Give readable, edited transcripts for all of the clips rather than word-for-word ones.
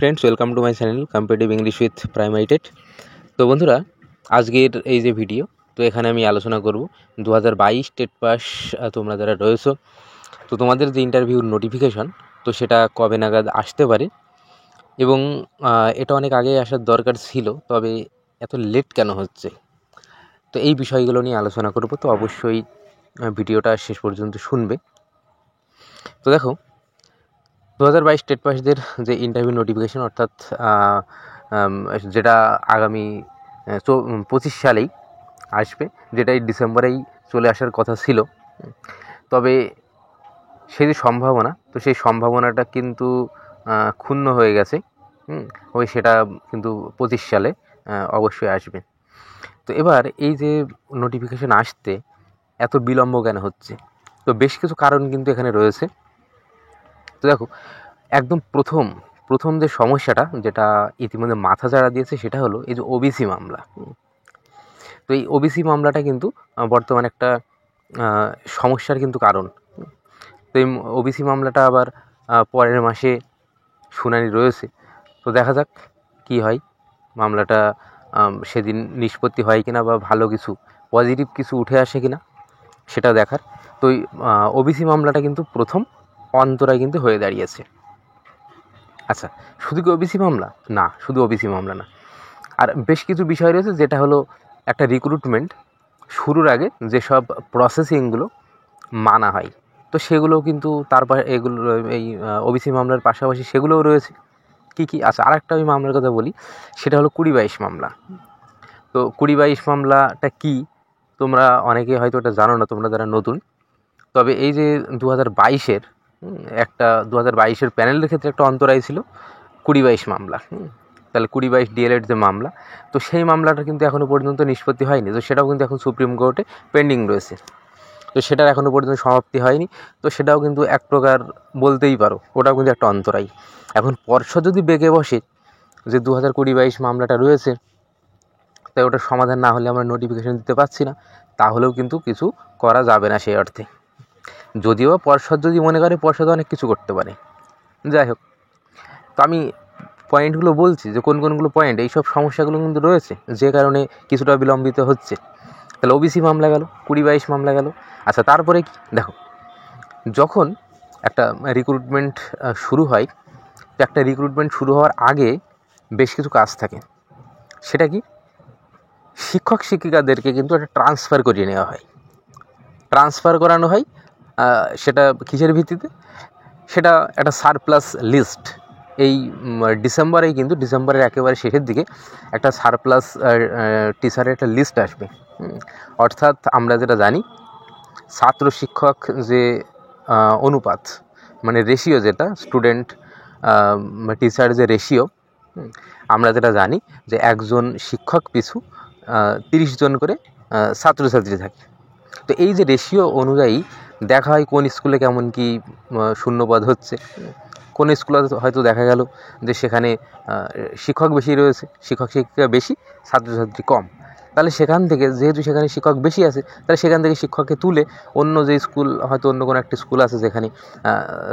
Friends, welcome to my channel competitive English with primary TET. তো বন্ধুরা, আজকের এই যে ভিডিও, তো এখানে আমি আলোচনা করব 2022 টেট পাস তোমরা যারা রয়েছো, তো তোমাদের যে ইন্টারভিউর নোটিফিকেশন, তো সেটা কবে নাগাদ আসতে পারে এবং এটা অনেক আগে আসার দরকার ছিল, তবে এত লেট কেন হচ্ছে, তো এই বিষয়গুলো নিয়ে আলোচনা করব। তো অবশ্যই ভিডিওটা শেষ পর্যন্ত শুনবে। তো দেখো, 2022 টেট পাসদের যে ইন্টারভিউ নোটিফিকেশন, অর্থাৎ যেটা আগামী 25 সালেই আসবে, যেটা এই ডিসেম্বরেই চলে আসার কথা ছিল, তবে সেই যে সম্ভাবনা, তো সেই সম্ভাবনাটা কিন্তু ক্ষুণ্ণ হয়ে গেছে। ওই সেটা কিন্তু 25 সালে অবশ্যই আসবে। তো এবার এই যে নোটিফিকেশন আসতে এত বিলম্ব কেন হচ্ছে, তো বেশ কিছু কারণ কিন্তু এখানে রয়েছে। তো দেখো, একদম প্রথম যে সমস্যাটা, যেটা ইতিমধ্যে মাথা চাড়া দিয়েছে, সেটা হলো এই যে ওবিসি মামলা। তো এই ওবিসি মামলাটা কিন্তু বর্তমানে একটা সমস্যার কিন্তু কারণ। তো এই ওবিসি মামলাটা আবার পরের মাসে শুনানি রয়েছে। তো দেখা যাক কি হয়, মামলাটা সেদিন নিষ্পত্তি হয় কিনা, বা ভালো কিছু পজিটিভ কিছু উঠে আসে কিনা, সেটা দেখার। তো এই ওবিসি মামলাটা কিন্তু প্রথম অন্তরায় কিন্তু হয়ে দাঁড়িয়েছে। আচ্ছা, শুধু কি ওবিসি মামলা? না, শুধু ওবিসি মামলা না, আর বেশ কিছু বিষয় রয়েছে, যেটা হলো একটা রিক্রুটমেন্ট শুরুর আগে যেসব প্রসেসিংগুলো মানা হয়, তো সেগুলোও কিন্তু তারপর এগুলো এই ওবিসি মামলার পাশাপাশি সেগুলোও রয়েছে। কী? আচ্ছা, আরেকটা আমি মামলার কথা বলি, সেটা হলো 2022 মামলা। তো 2022 মামলাটা কি, তোমরা অনেকে হয়তো এটা জানো না, তোমরা যারা নতুন। তবে এই যে 2022-এর একটা 2022-এর প্যানেলের ক্ষেত্রে একটা অন্তরায় ছিল 2022 মামলা। তাহলে 2022 ডিএলএড যে মামলা, তো সেই মামলাটা কিন্তু এখনও পর্যন্ত নিষ্পত্তি হয়নি। তো সেটাও কিন্তু এখন সুপ্রিম কোর্টে পেন্ডিং রয়েছে। তো সেটার এখনও পর্যন্ত সমাপ্তি হয়নি। তো সেটাও কিন্তু এক প্রকার বলতেই পারো ওটাও কিন্তু একটা অন্তরায়। এখন পর্ষদ যদি বেঁকে বসে যে 2022 মামলাটা রয়েছে, তাই ওটার সমাধান না হলে আমরা নোটিফিকেশন দিতে পারছি না, তাহলেও কিন্তু কিছু করা যাবে না সেই অর্থে। যদিও পর্ষদ যদি মনে করে, পর্ষদ অনেক কিছু করতে পারে। যাই হোক, তো আমি পয়েন্টগুলো বলছি যে কোনগুলো পয়েন্ট, এইসব সমস্যাগুলো কিন্তু রয়েছে, যে কারণে কিছুটা বিলম্বিত হচ্ছে। তাহলে ওবিসি মামলা গেল, 2022 মামলা গেল। আচ্ছা, তারপরে কি দেখো, যখন একটা রিক্রুটমেন্ট শুরু হয়, তো একটা রিক্রুটমেন্ট শুরু হওয়ার আগে বেশ কিছু কাজ থাকে। সেটা কি, শিক্ষক শিক্ষিকাদেরকে কিন্তু একটা ট্রান্সফার করিয়ে নেওয়া হয়, ট্রান্সফার করানো হয়। সেটা কিসের ভিত্তিতে? সেটা একটা সারপ্লাস লিস্ট। এই ডিসেম্বরেই কিন্তু, ডিসেম্বরের একেবারে শেষের দিকে একটা সারপ্লাস টিচারের একটা লিস্ট আসবে। অর্থাৎ আমরা যেটা জানি, ছাত্র শিক্ষক যে অনুপাত, মানে রেশিও, যেটা স্টুডেন্ট টিচার যে রেশিও, আমরা যেটা জানি যে একজন শিক্ষক পিছু 30 জন করে ছাত্রছাত্রী থাকে। তো এই যে রেশিও অনুযায়ী দেখা হয় কোন স্কুলে কেমন কি শূন্যপদ হচ্ছে। কোন স্কুলে হয়তো দেখা গেল যে সেখানে শিক্ষক বেশি রয়েছে, শিক্ষক শিক্ষিকা বেশি, ছাত্রছাত্রী কম। তাহলে সেখান থেকে, যেহেতু সেখানে শিক্ষক বেশি আছে, তাহলে সেখান থেকে শিক্ষককে তুলে অন্য যে স্কুল, হয়তো অন্য কোনো একটা স্কুল আছে যেখানে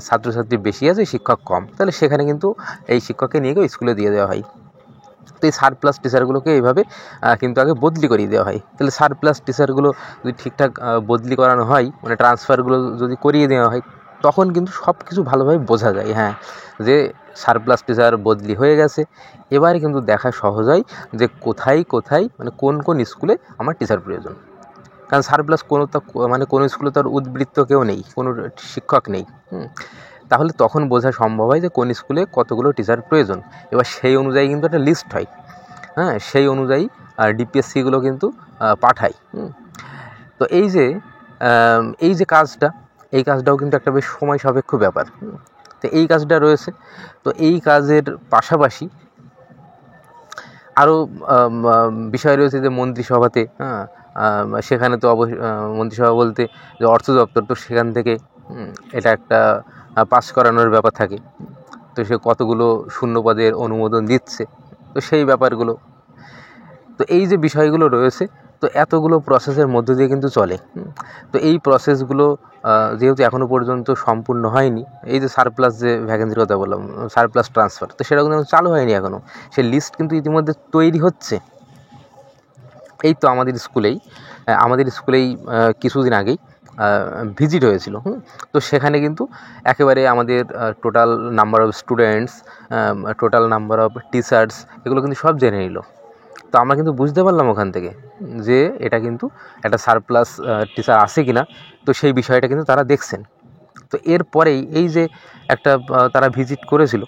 ছাত্রছাত্রী বেশি আছে, শিক্ষক কম, তাহলে সেখানে কিন্তু এই শিক্ষককে নিয়ে গিয়ে স্কুলে দিয়ে দেওয়া হয়। তো এই সারপ্লাস টিচারগুলোকে এইভাবে কিন্তু আগে বদলি করিয়ে দেওয়া হয়। তাহলে সারপ্লাস টিচারগুলো যদি ঠিকঠাক বদলি করানো হয়, মানে ট্রান্সফারগুলো যদি করিয়ে দেওয়া হয়, তখন কিন্তু সব কিছু ভালোভাবে বোঝা যায়, হ্যাঁ, যে সারপ্লাস টিচার বদলি হয়ে গেছে। এবারে কিন্তু দেখা সহজ হয় যে কোথায় মানে কোন স্কুলে আমার টিচার প্রয়োজন। কারণ সারপ্লাস কোনো স্কুলে তো আর উদ্বৃত্ত কেউ নেই, কোনো শিক্ষক নেই। তাহলে তখন বোঝা সম্ভব হয় যে কোন স্কুলে কতগুলো টিচার প্রয়োজন। এবার সেই অনুযায়ী কিন্তু একটা লিস্ট হয়, হ্যাঁ, সেই অনুযায়ী ডিপিএসসিগুলো কিন্তু পাঠায়। তো এই যে কাজটা, এই কাজটাও কিন্তু একটা বেশ সময় সাপেক্ষ ব্যাপার। তো এই কাজটা রয়েছে। তো এই কাজের পাশাপাশি আরও বিষয় রয়েছে যে মন্ত্রিসভাতে, সেখানে তো অবশ্যই মন্ত্রিসভা বলতে যে অর্থ দপ্তর, তো সেখান থেকে এটা একটা পাস করানোর ব্যাপার থাকে। তো সে কতগুলো শূন্যপদের অনুমোদন দিচ্ছে, তো সেই ব্যাপারগুলো। তো এই যে বিষয়গুলো রয়েছে, তো তো এতগুলো প্রসেসের মধ্য দিয়ে কিন্তু চলে। তো এই প্রসেসগুলো যেহেতু এখনও পর্যন্ত সম্পূর্ণ হয়নি, এই যে সারপ্লাস যে ভ্যাকেন্সির কথা বললাম, সারপ্লাস ট্রান্সফার, তো সেটা কিন্তু চালু হয়নি এখনও, সেই লিস্ট কিন্তু ইতিমধ্যে তৈরি হচ্ছে। এই তো আমাদের স্কুলেই কিছুদিন আগেই ভিজিট হয়েছিল। তো সেখানে কিন্তু একেবারে আমাদের total number of students, total number of teachers, এগুলো কিন্তু সব জেনে নিল। তো আমরা কিন্তু বুঝতে পারলাম ওখান থেকে যে এটা কিন্তু একটা সারপ্লাস টিচার আছে কি না, তো সেই বিষয়টা কিন্তু তারা দেখছেন। তো এরপরেই এই যে একটা তারা ভিজিট করেছিল,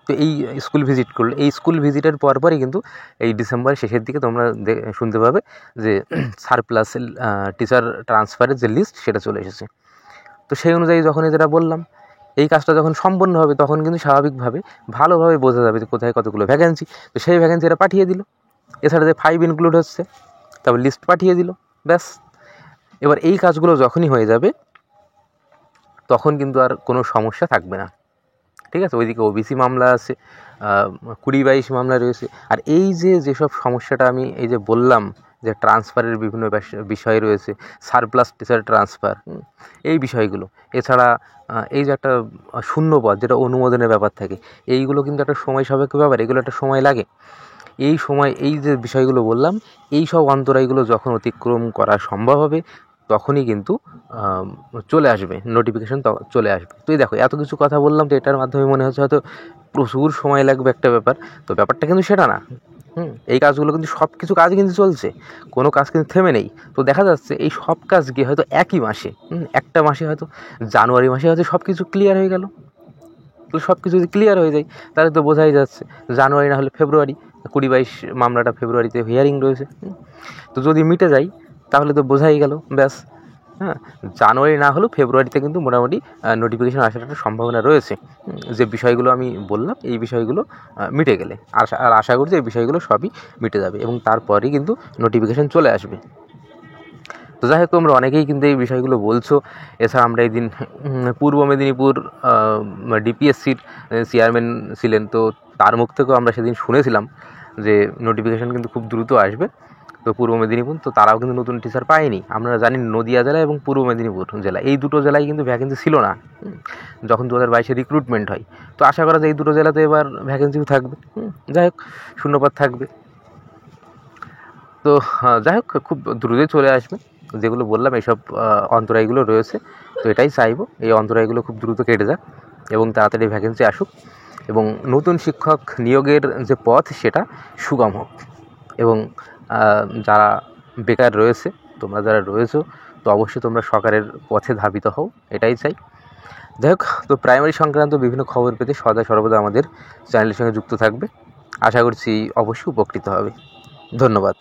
তো এই স্কুল ভিজিট করলো, এই স্কুল ভিজিটের পরপরই কিন্তু এই ডিসেম্বরের শেষের দিকে তোমরা শুনতে পাবে যে সারপ্লাস টিচার ট্রান্সফারের যে লিস্ট সেটা চলে এসেছে। তো সেই অনুযায়ী যখন যেটা বললাম, এই কাজটা যখন সম্পন্ন হবে তখন কিন্তু স্বাভাবিকভাবে ভালোভাবে বোঝা যাবে যে কোথায় কতগুলো ভ্যাকেন্সি। তো সেই ভ্যাকেন্সিটা পাঠিয়ে দিল, এছাড়া যে 5 ইনক্লুড হচ্ছে, তারপর লিস্ট পাঠিয়ে দিল, ব্যাস। এবার এই কাজগুলো যখনই হয়ে যাবে তখন কিন্তু আর কোনো সমস্যা থাকবে না, ঠিক আছে। ওইদিকে ওবিসি মামলা আছে, 20-22 মামলা রয়েছে। আর এই যেসব সমস্যাটা আমি এই যে বললাম যে ট্রান্সফারের বিভিন্ন বিষয় রয়েছে, সারপ্লাস টিচার ট্রান্সফার, এই বিষয়গুলো, এছাড়া এই যে একটা শূন্যপদ যেটা অনুমোদনের ব্যাপার থাকে, এইগুলো কিন্তু একটা সময় সাপেক্ষ ব্যাপার, এগুলো একটা সময় লাগে। এই সময় এই যে বিষয়গুলো বললাম, এই সব অন্তরায়গুলো যখন অতিক্রম করা সম্ভব হবে তখনই কিন্তু চলে আসবে নোটিফিকেশান, চলে আসবে। তো এই দেখো এত কিছু কথা বললাম, তো এটার মাধ্যমে মনে হচ্ছে হয়তো প্রচুর সময় লাগবে একটা ব্যাপার, তো ব্যাপারটা কিন্তু সেটা না। এই কাজগুলো কিন্তু সব কিছু কাজ কিন্তু চলছে, কোনো কাজ কিন্তু থেমে নেই। তো দেখা যাচ্ছে এই সব কাজ গিয়ে হয়তো একই মাসে, একটা মাসে হয়তো জানুয়ারি মাসে হয়তো সব কিছু ক্লিয়ার হয়ে গেল। তো সব কিছু যদি ক্লিয়ার হয়ে যায় তাহলে তো বোঝাই যাচ্ছে জানুয়ারি না হলে ফেব্রুয়ারি, 20-22 মামলাটা ফেব্রুয়ারিতে হিয়ারিং রয়েছে। তো যদি মিটে যায় তাহলে তো বোঝাই গেল, ব্যাস। জানুয়ারি না হলেও ফেব্রুয়ারিতে কিন্তু মোটামুটি নোটিফিকেশান আসার একটা সম্ভাবনা রয়েছে। যে বিষয়গুলো আমি বললাম এই বিষয়গুলো মিটে গেলে, আর আশা করছি এই বিষয়গুলো সবই মিটে যাবে এবং তারপরেই কিন্তু নোটিফিকেশান চলে আসবে। তো যাই হোক, তোমরা অনেকেই কিন্তু এই বিষয়গুলো বলছো। এছাড়া আমরা এই দিন পূর্ব মেদিনীপুর ডিপিএসসির চেয়ারম্যান ছিলেন, তো তার মুখ থেকেও আমরা সেদিন শুনেছিলাম যে নোটিফিকেশান কিন্তু খুব দ্রুত আসবে। তো পূর্ব মেদিনীপুর, তো তারাও কিন্তু নতুন টিচার পায়নি। আমরা জানি নদিয়া জেলা এবং পূর্ব মেদিনীপুর জেলা, এই দুটো জেলায় কিন্তু ভ্যাকেন্সি ছিল না যখন 2022-এ রিক্রুটমেন্ট হয়। তো আশা করা যায় এই দুটো জেলাতে এবার ভ্যাকেন্সিও থাকবে, যাই হোক শূন্যপদ থাকবে। তো যাই হোক খুব দ্রুতই চলে আসবে। যেগুলো বললাম এইসব অন্তরায়গুলো রয়েছে, তো এটাই চাইবো এই অন্তরায়গুলো খুব দ্রুত কেটে যাক এবং তাড়াতাড়ি ভ্যাকেন্সি আসুক এবং নতুন শিক্ষক নিয়োগের যে পথ সেটা সুগম হোক। এবং যারা বেকার রয়েছে, তোমরা যারা রয়েছো, তো অবশ্যই তোমরা সরকারের পথে ধাবিত হও, এটাই চাই। যাই হোক, তো প্রাইমারি সংক্রান্ত বিভিন্ন খবর পেতে সর্বদা আমাদের চ্যানেলের সঙ্গে যুক্ত থাকবে। আশা করছি অবশ্যই উপকৃত হবে। ধন্যবাদ।